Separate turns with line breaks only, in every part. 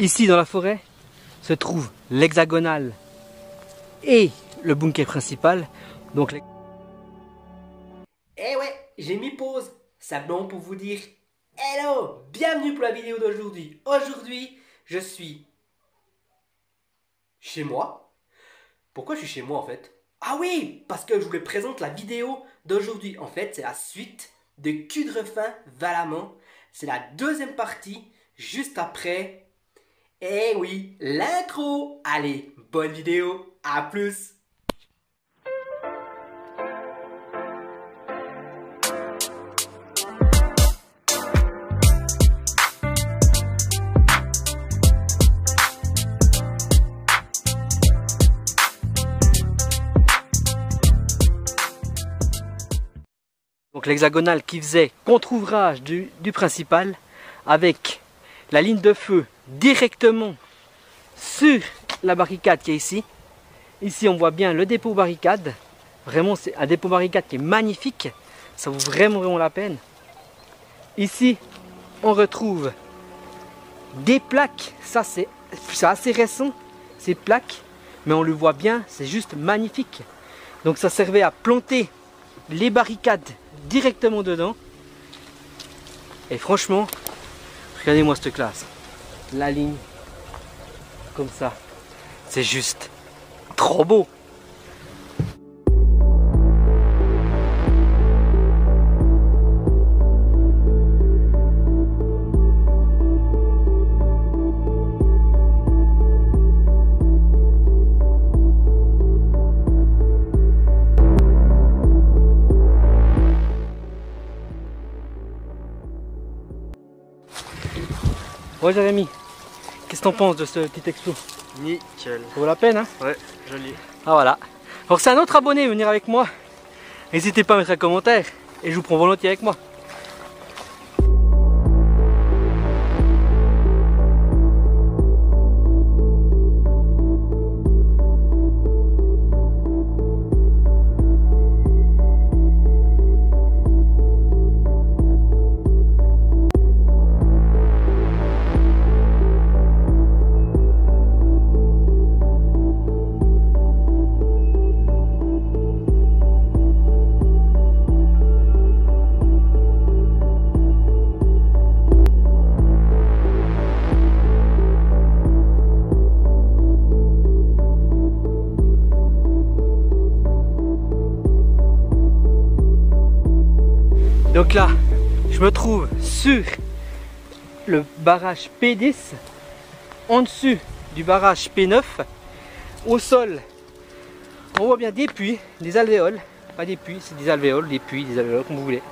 Ici dans la forêt se trouve l'hexagonal et le bunker principal. Donc
Eh ouais, j'ai mis pause. Simplement pour vous dire hello, bienvenue pour la vidéo d'aujourd'hui. Aujourd'hui, je suis chez moi. Pourquoi je suis chez moi en fait? Ah oui, parce que je vous les présente la vidéo d'aujourd'hui. En fait, c'est la suite de Cudrefin Valamand. C'est la deuxième partie, juste après. Eh oui, l'intro. Allez, bonne vidéo, à plus.
Donc l'hexagonal qui faisait contre-ouvrage du principal avec la ligne de feu directement sur la barricade qui est ici. Ici on voit bien le dépôt barricade. Vraiment c'est un dépôt barricade qui est magnifique. Ça vaut vraiment la peine. Ici on retrouve des plaques. Ça c'est assez récent ces plaques. Mais on le voit bien, c'est juste magnifique. Donc ça servait à planter les barricades directement dedans. Et franchement, regardez-moi cette classe. La ligne, comme ça. C'est juste trop beau. Ouais Jérémy, qu'est-ce que t'en penses de ce petit explo?
Nickel.
Ça vaut la peine hein?
Ouais, joli.
Ah voilà. Alors c'est un autre abonné venir avec moi. N'hésitez pas à mettre un commentaire et je vous prends volontiers avec moi. Donc là, je me trouve sur le barrage P10, en dessus du barrage P9. Au sol, on voit bien des puits, des alvéoles. Pas des puits, c'est des alvéoles, des puits, des alvéoles, comme vous voulez.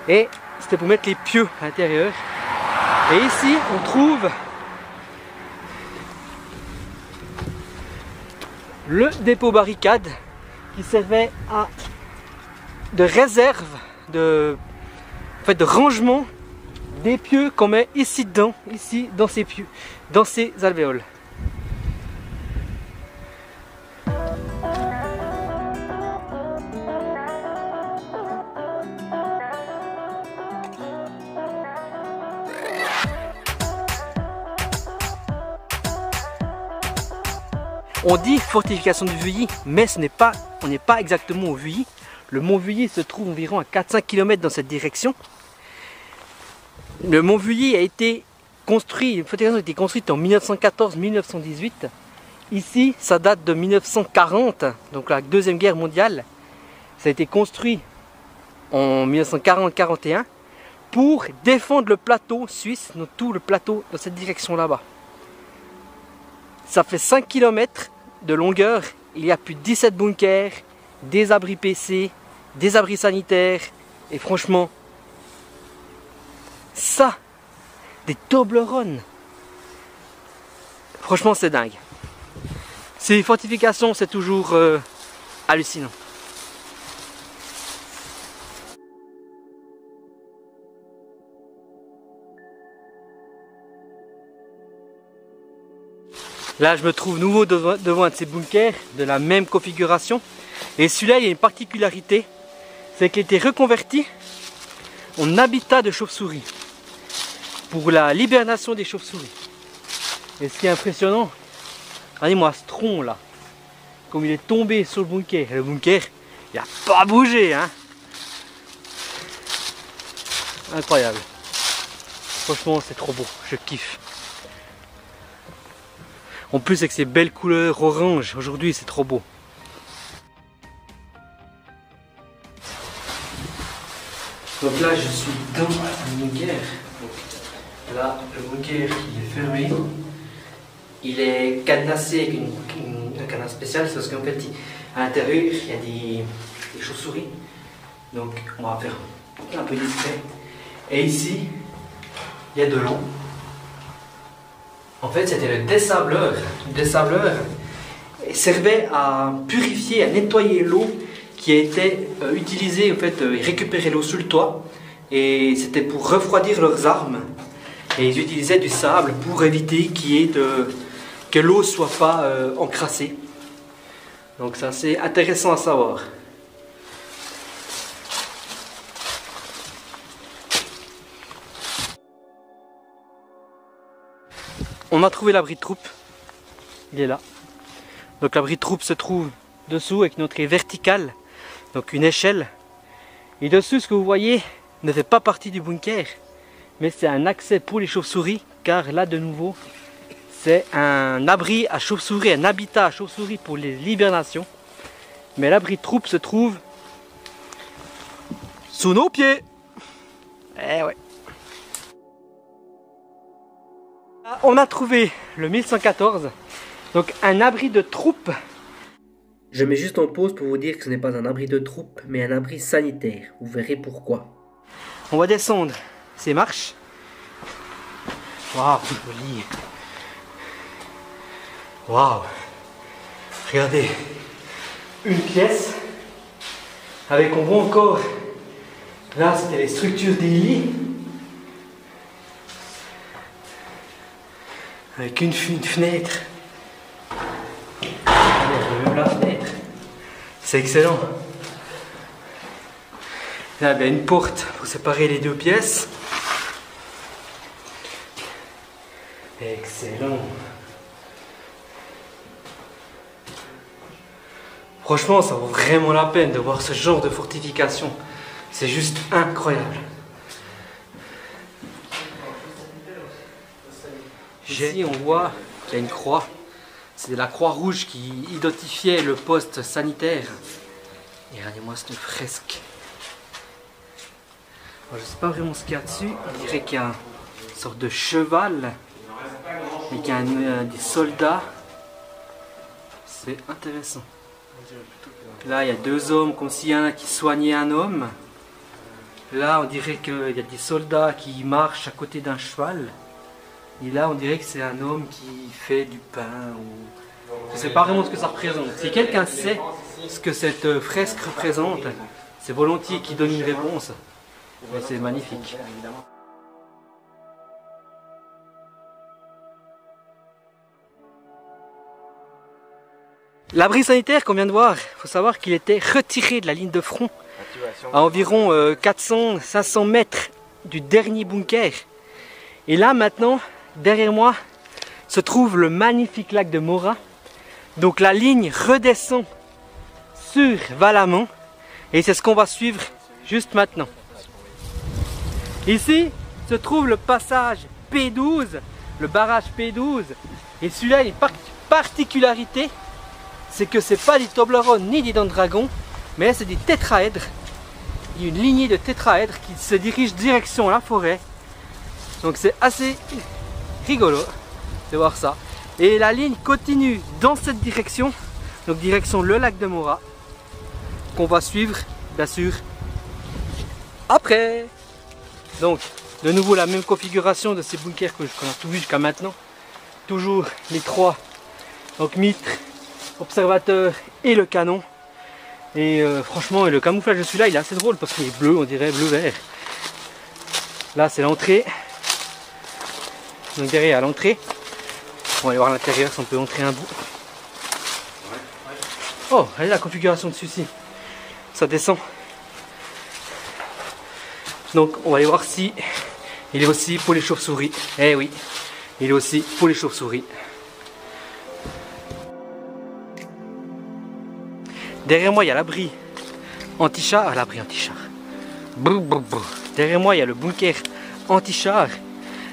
Et c'était pour mettre les pieux à l'intérieur. Et ici, on trouve le dépôt barricade qui servait de réserve, de rangement des pieux qu'on met ici dedans, ici dans ces pieux, dans ces alvéoles. On dit fortification du Vuilly, mais on n'est pas exactement au Vuilly. Le mont Vuilly se trouve environ à 4-5 km dans cette direction. Le mont Vuilly a été construit, une fortification a été construite en 1914-1918. Ici, ça date de 1940, donc la Deuxième Guerre mondiale. Ça a été construit en 1940-41 pour défendre le plateau suisse, donc tout le plateau dans cette direction là-bas. Ça fait 5 km de longueur, il y a plus de 17 bunkers, des abris PC, des abris sanitaires, et franchement, ça, des Toblerones, franchement c'est dingue. Ces fortifications, c'est toujours hallucinant. Là, je me trouve nouveau devant un de ces bunkers de la même configuration. Et celui-là, il y a une particularité, c'est qu'il a été reconverti en habitat de chauve-souris pour la libération des chauves-souris. Et ce qui est impressionnant, regardez-moi ce tronc là, comme il est tombé sur le bunker. Et le bunker, il n'a pas bougé, hein. Incroyable. Franchement, c'est trop beau, je kiffe. En plus, avec ces belles couleurs orange, aujourd'hui, c'est trop beau. Donc là, je suis dans le bunker. Donc, là, le bunker, il est fermé. Il est cadenassé avec un cadenas spécial, parce qu'en fait, à l'intérieur, il y a des chauves-souris. Donc, on va faire un peu discret. Et ici, il y a de l'eau. En fait, c'était le dessableur. Le dessableur servait à purifier, à nettoyer l'eau qui a été utilisée, en fait, récupérer l'eau sur le toit. Et c'était pour refroidir leurs armes. Et ils utilisaient du sable pour éviter que l'eau soit pas encrassée. Donc ça, c'est intéressant à savoir. On a trouvé l'abri de troupe. Il est là. Donc l'abri de troupe se trouve dessous avec une entrée verticale. Donc une échelle. Et dessus, ce que vous voyez ne fait pas partie du bunker. Mais c'est un accès pour les chauves-souris. Car là, de nouveau, c'est un abri à chauves-souris, un habitat à chauves-souris pour l'hibernation. Mais l'abri de troupe se trouve sous nos pieds. Eh ouais. On a trouvé le 1114, donc un abri de troupe. Je mets juste en pause pour vous dire que ce n'est pas un abri de troupe, mais un abri sanitaire. Vous verrez pourquoi. On va descendre ces marches. Waouh, joli. Waouh. Regardez, une pièce avec, on voit encore, là c'était les structures des lits. Avec une fenêtre. Même la fenêtre. C'est excellent. Là, il y a une porte pour séparer les deux pièces. Excellent. Franchement, ça vaut vraiment la peine de voir ce genre de fortification. C'est juste incroyable. Ici, on voit qu'il y a une croix. C'est la croix rouge qui identifiait le poste sanitaire. Et regardez-moi cette fresque. Alors, je ne sais pas vraiment ce qu'il y a dessus. On dirait qu'il y a une sorte de cheval. Et qu'il y a des soldats. C'est intéressant. Là, il y a deux hommes, comme s'il y en a qui soignaient un homme. Là, on dirait qu'il y a des soldats qui marchent à côté d'un cheval. Et là, on dirait que c'est un homme qui fait du pain. Ou... je ne sais pas vraiment ce que ça représente. Si quelqu'un sait ce que cette fresque représente, c'est volontiers qu'il donne une réponse. Mais c'est magnifique. L'abri sanitaire qu'on vient de voir, il faut savoir qu'il était retiré de la ligne de front à environ 400-500 mètres du dernier bunker. Et là maintenant, derrière moi, se trouve le magnifique lac de Morat. Donc la ligne redescend sur Valamand et c'est ce qu'on va suivre juste maintenant. Ici se trouve le passage P12, le barrage P12. Et celui-là, il a une particularité, c'est que c'est pas des Toblerones ni des dents de dragon, mais c'est des tétraèdres. Il y a une lignée de tétraèdres qui se dirige direction la forêt. Donc c'est assez rigolo de voir ça. Et la ligne continue dans cette direction, donc direction le lac de Morat, qu'on va suivre bien sûr après. Donc de nouveau la même configuration de ces bunkers qu'on a tout vu jusqu'à maintenant. Toujours les trois, donc mitre, observateur et le canon. Et franchement le camouflage de celui-là il est assez drôle parce qu'il est bleu, on dirait bleu-vert. Là c'est l'entrée. Donc derrière à l'entrée, on va aller voir à l'intérieur si on peut entrer un bout. Oh, regardez la configuration de celui-ci. Ça descend. Donc on va aller voir si il est aussi pour les chauves-souris. Eh oui, Il est aussi pour les chauves-souris. Derrière moi, il y a l'abri anti-char. L'abri anti-char. Derrière moi, il y a le bunker anti-char.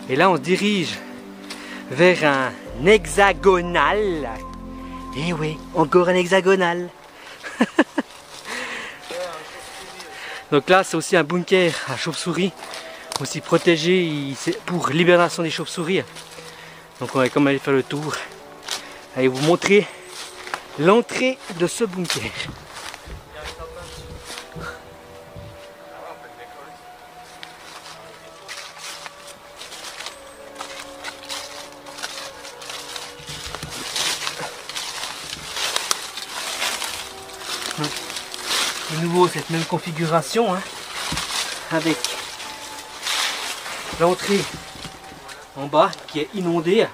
Et là, on se dirige vers un hexagonal. Eh oui, encore un hexagonal. Donc là, c'est aussi un bunker à chauves-souris. Aussi protégé pour l'hibernation des chauves-souris. Donc on va comme aller faire le tour. Allez vous montrer l'entrée de ce bunker. De nouveau cette même configuration hein, avec l'entrée en bas qui est inondée,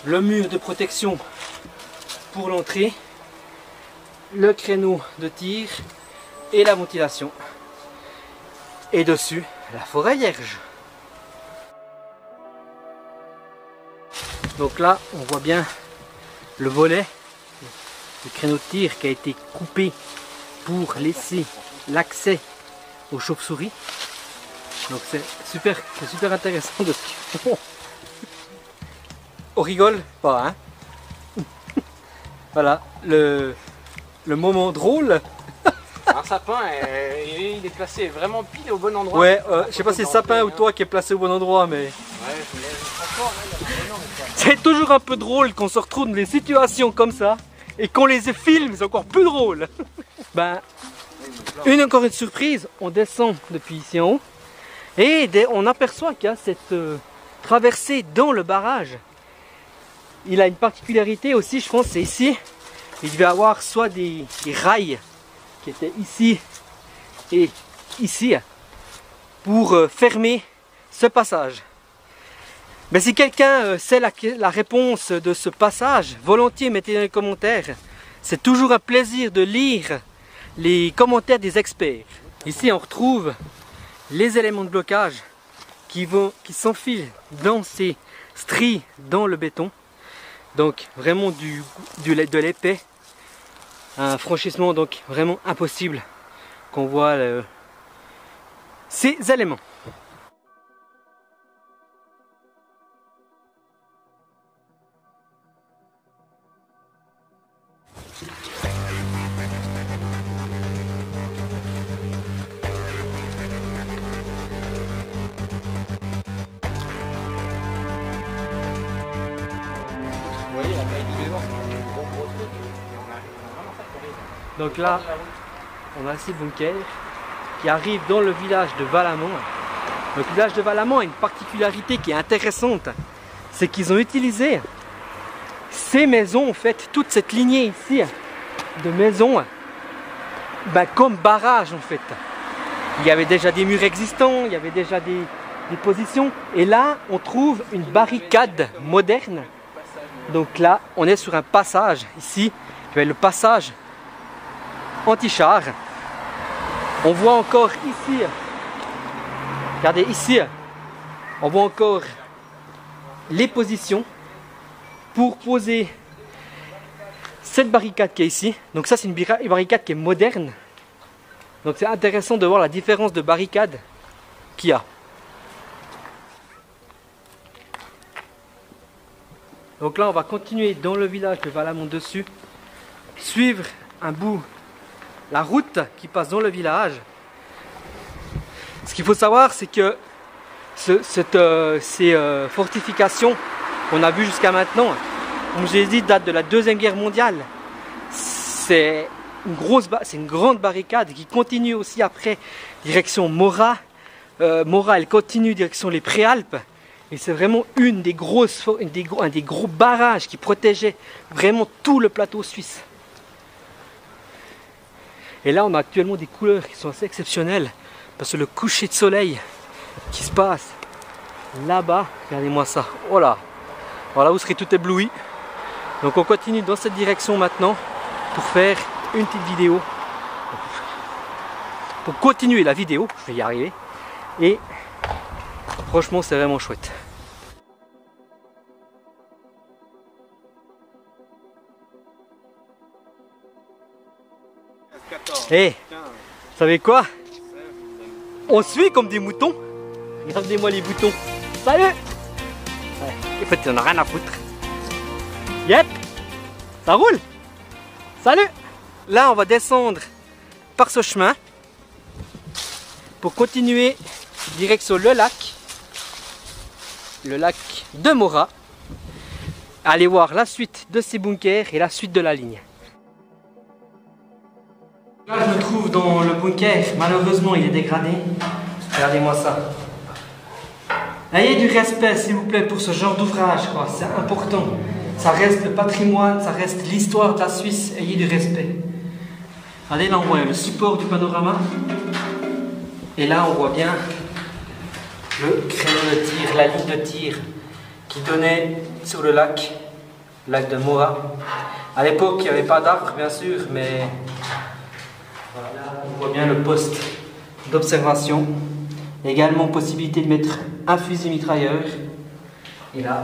le mur de protection pour l'entrée, le créneau de tir et la ventilation. Et dessus, la forêt vierge. Donc là, on voit bien le volet, le créneau de tir qui a été coupé pour laisser l'accès aux chauves-souris. Donc c'est super intéressant de ce qu'ils font. On rigole pas, hein. Voilà, le moment drôle.
Un sapin, il est placé vraiment pile au bon endroit.
Ouais, je sais pas si c'est le sapin ou toi qui est placé au bon endroit, mais...
Ouais, je me lève transport, là,
c'est toujours un peu drôle qu'on se retrouve dans des situations comme ça et qu'on les filme, c'est encore plus drôle. Ben, encore une surprise, on descend depuis ici en haut et on aperçoit qu'il y a cette traversée dans le barrage. Il a une particularité aussi, je pense, c'est ici. Il devait avoir soit des rails qui étaient ici et ici pour fermer ce passage. Mais si quelqu'un sait la réponse de ce passage, volontiers mettez dans les commentaires. C'est toujours un plaisir de lire les commentaires des experts. Ici on retrouve les éléments de blocage qui s'enfilent dans ces stries dans le béton. Donc vraiment de l'épais. Un franchissement donc vraiment impossible qu'on voit ces éléments. Donc là, on a ces bunkers qui arrivent dans le village de Valamon. Le village de Valamon a une particularité qui est intéressante, c'est qu'ils ont utilisé ces maisons, en fait, toute cette lignée ici de maisons, comme barrage en fait. Il y avait déjà des murs existants, il y avait déjà des positions, et là on trouve une barricade moderne. Donc là, on est sur un passage ici, le passage anti-char. On voit encore ici, regardez ici, on voit encore les positions pour poser cette barricade qui est ici. Donc ça c'est une barricade qui est moderne. Donc c'est intéressant de voir la différence de barricade qu'il y a. Donc là on va continuer dans le village de Valamon dessus, suivre un bout la route qui passe dans le village. Ce qu'il faut savoir, c'est que ces fortifications qu'on a vues jusqu'à maintenant, comme je l'ai dit, datent de la Deuxième Guerre mondiale. C'est une grande barricade qui continue aussi après direction Morat. Morat, elle continue direction les Préalpes. Et c'est vraiment un des gros barrages qui protégeait vraiment tout le plateau suisse. Et là, on a actuellement des couleurs qui sont assez exceptionnelles. Parce que le coucher de soleil qui se passe là-bas, regardez-moi ça. Oh là, voilà, vous serez tout ébloui. Donc on continue dans cette direction maintenant pour faire une petite vidéo. Pour continuer la vidéo, je vais y arriver. Et franchement, c'est vraiment chouette. Eh, vous savez quoi? On suit comme des moutons. Regardez-moi les boutons. Salut! Ouais, en fait, on a rien à foutre. Yep! Ça roule! Salut! Là, on va descendre par ce chemin pour continuer direction le lac de Mora. Aller voir la suite de ces bunkers et la suite de la ligne. Là, je me trouve dans le bunker. Malheureusement, il est dégradé. Regardez-moi ça. Ayez du respect, s'il vous plaît, pour ce genre d'ouvrage. C'est important. Ça reste le patrimoine, ça reste l'histoire de la Suisse. Ayez du respect. Regardez, là, on voit le support du panorama. Et là, on voit bien le créneau de tir, la ligne de tir qui donnait sur le lac de Mora. À l'époque, il n'y avait pas d'arbres, bien sûr, mais voilà, on voit bien le poste d'observation. Également possibilité de mettre un fusil mitrailleur. Et là,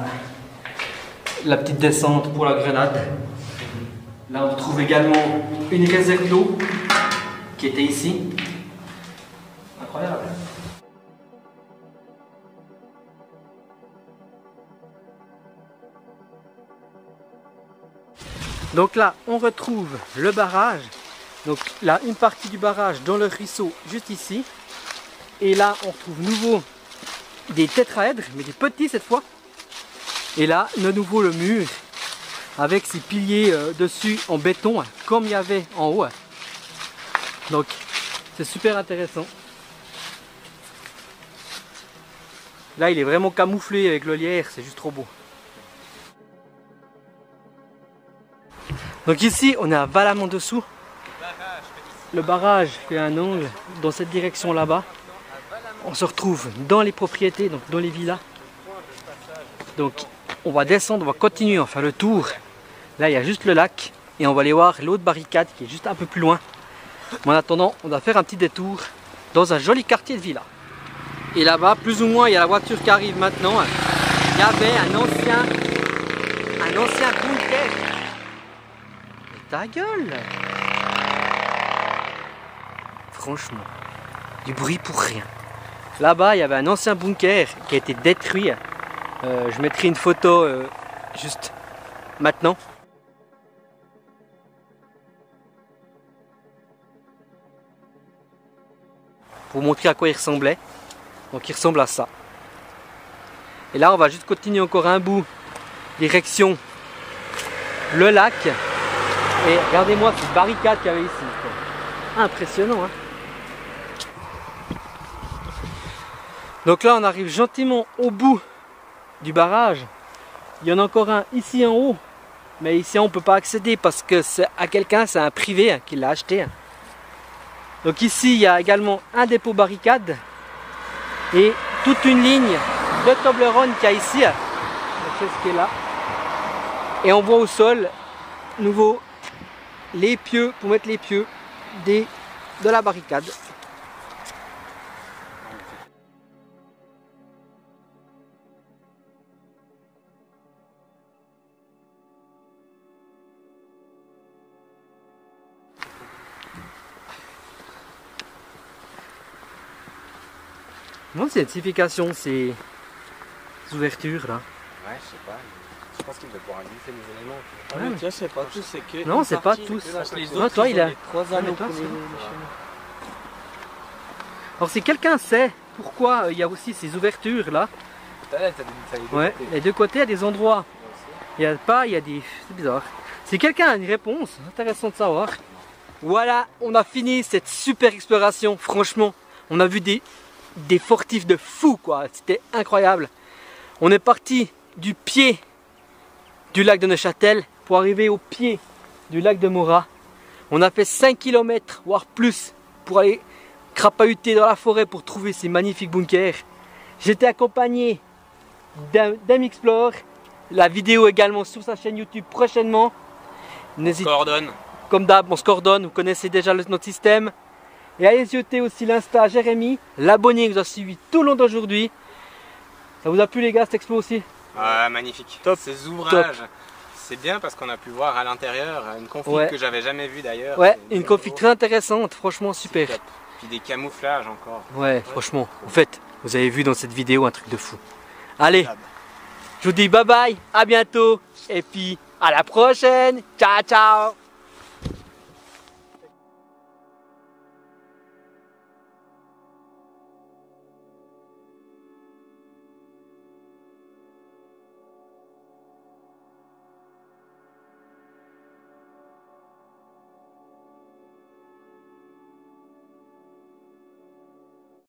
la petite descente pour la grenade. Là, on retrouve également une réserve d'eau qui était ici. Incroyable. Donc là, on retrouve le barrage. Donc là, une partie du barrage dans le ruisseau, juste ici. Et là, on retrouve nouveau des tétraèdres, mais des petits cette fois. Et là, de nouveau le mur, avec ces piliers dessus en béton, comme il y avait en haut. Donc, c'est super intéressant. Là, il est vraiment camouflé avec le lierre, c'est juste trop beau. Donc ici, on est à Valamand-Dessous. Le barrage fait un angle dans cette direction là-bas. On se retrouve dans les propriétés, donc dans les villas. Donc on va descendre, on va continuer, on va faire le tour. Là, il y a juste le lac et on va aller voir l'autre barricade qui est juste un peu plus loin. Mais en attendant, on va faire un petit détour dans un joli quartier de villa. Et là-bas, plus ou moins, il y a la voiture qui arrive maintenant. Il y avait un ancien bunker. Ta gueule! Franchement, du bruit pour rien. Là-bas, il y avait un ancien bunker qui a été détruit. Je mettrai une photo juste maintenant. Pour vous montrer à quoi il ressemblait. Donc il ressemble à ça. Et là, on va juste continuer encore un bout. Direction le lac. Et regardez-moi cette barricade qu'il y avait ici. Impressionnant, hein. Donc là, on arrive gentiment au bout du barrage. Il y en a encore un ici en haut. Mais ici, on ne peut pas accéder parce que c'est à quelqu'un, c'est un privé qui l'a acheté. Donc ici, il y a également un dépôt barricade. Et toute une ligne de Toblerone qu'il y a ici. C'est ce qui est là. Et on voit au sol, nouveau, les pieux, pour mettre les pieux de la barricade. Non, c'est identification, ces ouvertures là.
Ouais, je sais pas. Je pense qu'il doit pouvoir glisser les éléments.
Ah oui, tiens, c'est pas tous, c'est que.
Non, c'est pas tous. Non, toi, il a
3 anneaux
toi,
pour les
c'est bon.
chaînes.
Alors, si quelqu'un sait pourquoi il y a aussi ces ouvertures là, ouais, les deux côtés, il y a des endroits. Il y a pas, il y a des. C'est bizarre. Si quelqu'un a une réponse, intéressant de savoir. Voilà, on a fini cette super exploration. Franchement, on a vu des fortifs de fou, quoi. C'était incroyable. On est parti du pied du lac de Neuchâtel pour arriver au pied du lac de Mora. On a fait 5 km, voire plus, pour aller crapahuter dans la forêt pour trouver ces magnifiques bunkers. J'étais accompagné d'M-Explore. La vidéo également sur sa chaîne YouTube prochainement. N'hésitez, comme d'hab, on se coordonne, vous connaissez déjà notre système. Et allez jeter aussi l'Insta Jérémy, l'abonné qui nous a suivi tout le long d'aujourd'hui. Ça vous a plu les gars, cette expo aussi?
Ouais, magnifique.
Top.
Ces ouvrages, c'est bien parce qu'on a pu voir à l'intérieur une config que j'avais jamais vue d'ailleurs.
Ouais, une config très intéressante, franchement super.
Puis des camouflages encore.
Ouais, franchement. En fait, vous avez vu dans cette vidéo un truc de fou. Allez, je vous dis bye bye, à bientôt et puis à la prochaine. Ciao, ciao.